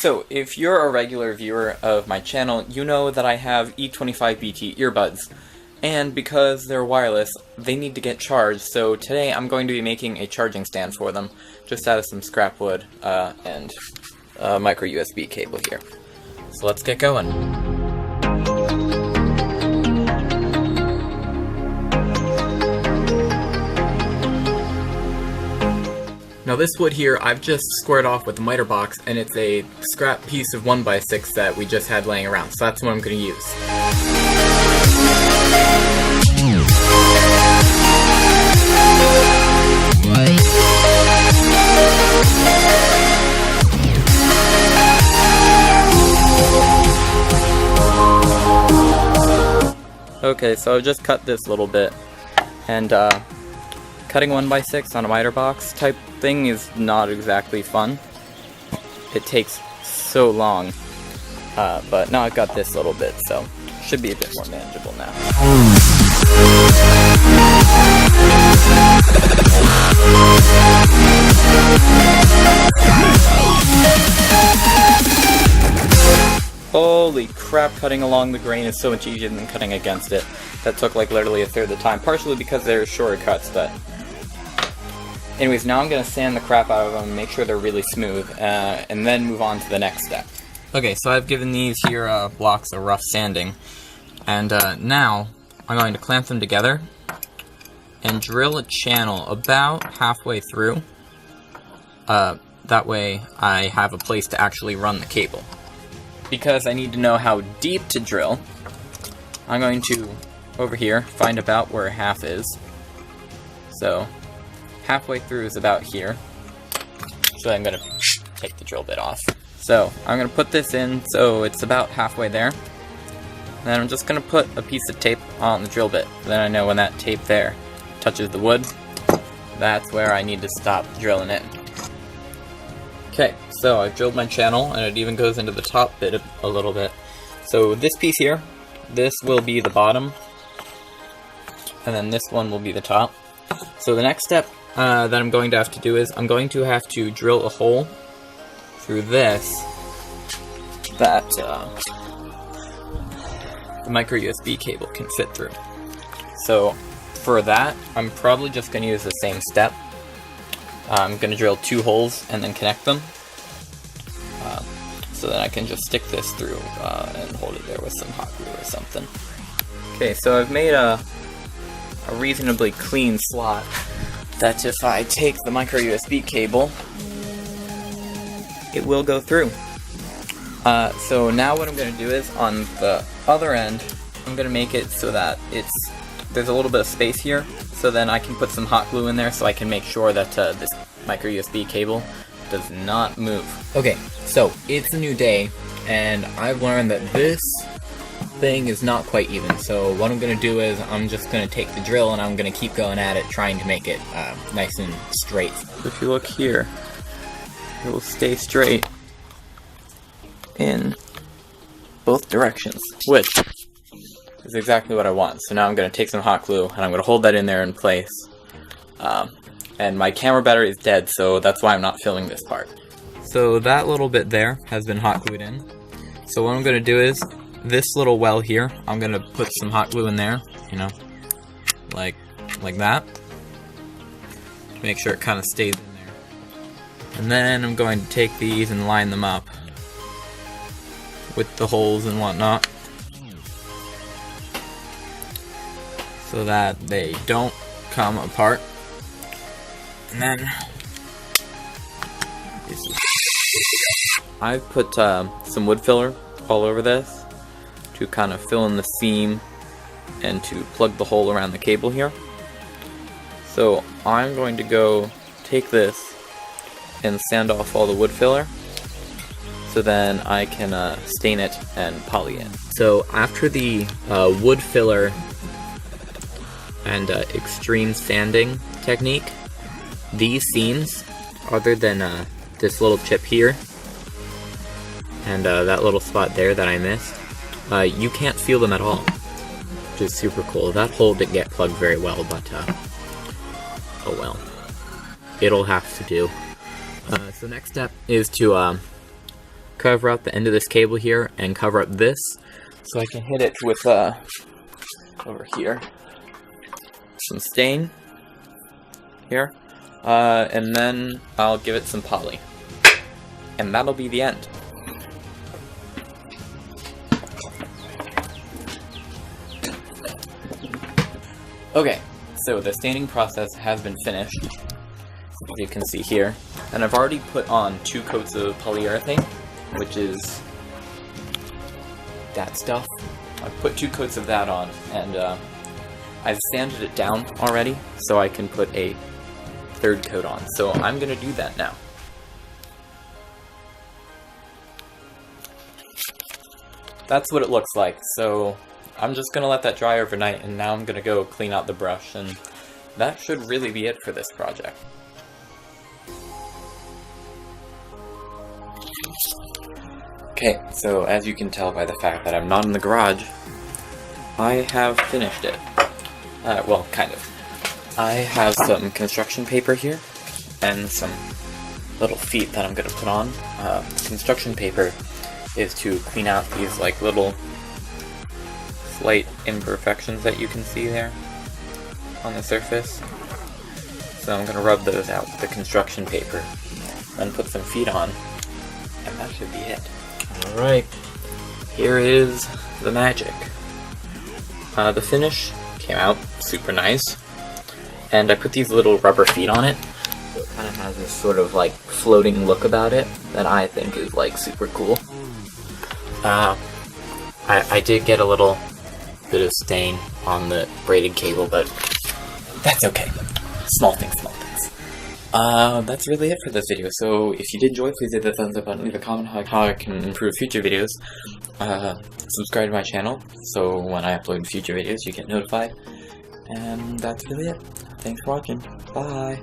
So, if you're a regular viewer of my channel, you know that I have E25BT earbuds. And because they're wireless, they need to get charged, so today I'm going to be making a charging stand for them, just out of some scrap wood and a micro USB cable here. So let's get going. Now this wood here, I've just squared off with a miter box, and it's a scrap piece of 1x6 that we just had laying around, so that's what I'm going to use. Okay, so I've just cut this little bit, and cutting 1x6 on a miter box type thing is not exactly fun. It takes so long, but now I've got this little bit, so should be a bit more manageable now. Holy crap, cutting along the grain is so much easier than cutting against it. That took like literally a third of the time, partially because they're shorter cuts, but... Anyways, now I'm going to sand the crap out of them and make sure they're really smooth, and then move on to the next step. Okay, so I've given these here blocks a rough sanding, and now I'm going to clamp them together and drill a channel about halfway through. That way I have a place to actually run the cable. Because I need to know how deep to drill, I'm going to, over here, find about where half is. So, halfway through is about here. So I'm going to take the drill bit off. So, I'm going to put this in so it's about halfway there. Then I'm just going to put a piece of tape on the drill bit. Then I know when that tape there touches the wood, that's where I need to stop drilling it. Okay, so I've drilled my channel, and it even goes into the top bit a little bit. So this piece here, this will be the bottom, and then this one will be the top. So the next step that I'm going to have to do is, I'm going to have to drill a hole through this that the micro USB cable can fit through. So for that, I'm probably just going to use the same step. I'm going to drill 2 holes and then connect them, so that I can just stick this through and hold it there with some hot glue or something. Okay, so I've made a reasonably clean slot that if I take the micro USB cable, it will go through. So now what I'm going to do is, on the other end, I'm going to make it so that there's a little bit of space here, so then I can put some hot glue in there so I can make sure that this micro USB cable does not move. Okay, so it's a new day, and I've learned that this thing is not quite even, so what I'm going to do is I'm just going to take the drill and I'm going to keep going at it, trying to make it nice and straight. If you look here, it will stay straight in both directions, which is exactly what I want. So now I'm going to take some hot glue and I'm going to hold that in there in place. And my camera battery is dead, so that's why I'm not filming this part. So that little bit there has been hot glued in. So what I'm going to do is, this little well here, I'm going to put some hot glue in there, you know, like that. Make sure it kind of stays in there. And then I'm going to take these and line them up with the holes and whatnot, so that they don't come apart. And then I've put some wood filler all over this to kind of fill in the seam and to plug the hole around the cable here. So I'm going to go take this and sand off all the wood filler, so then I can stain it and poly it. So after the wood filler and extreme sanding technique, these seams, other than this little chip here and that little spot there that I missed, you can't feel them at all, which is super cool. That hole didn't get plugged very well, but oh well, it'll have to do. So next step is to cover out the end of this cable here and cover up this so I can hit it with, over here, some stain here, and then I'll give it some poly. And that'll be the end. Okay, so the staining process has been finished, as you can see here, and I've already put on 2 coats of polyurethane, which is that stuff. I've put 2 coats of that on, and I've sanded it down already, so I can put a 3rd coat on. So I'm gonna do that now. That's what it looks like, so I'm just gonna let that dry overnight, and now I'm gonna go clean out the brush, and that should really be it for this project. Okay, so as you can tell by the fact that I'm not in the garage, I have finished it. Well, kind of. I have some construction paper here, and some little feet that I'm gonna put on. Construction paper is to clean out these like little slight imperfections that you can see there on the surface. So I'm gonna rub those out with the construction paper, then put some feet on, and that should be it. Alright, here is the magic. The finish came out super nice, and I put these little rubber feet on it, so it kind of has this sort of like floating look about it that I think is like super cool. I did get a little bit of stain on the braided cable, but that's okay. Small things, small things. That's really it for this video. So if you did enjoy, please hit the thumbs up button, leave a comment how I can improve future videos. Subscribe to my channel, so when I upload future videos, you get notified. And that's really it. Thanks for watching. Bye!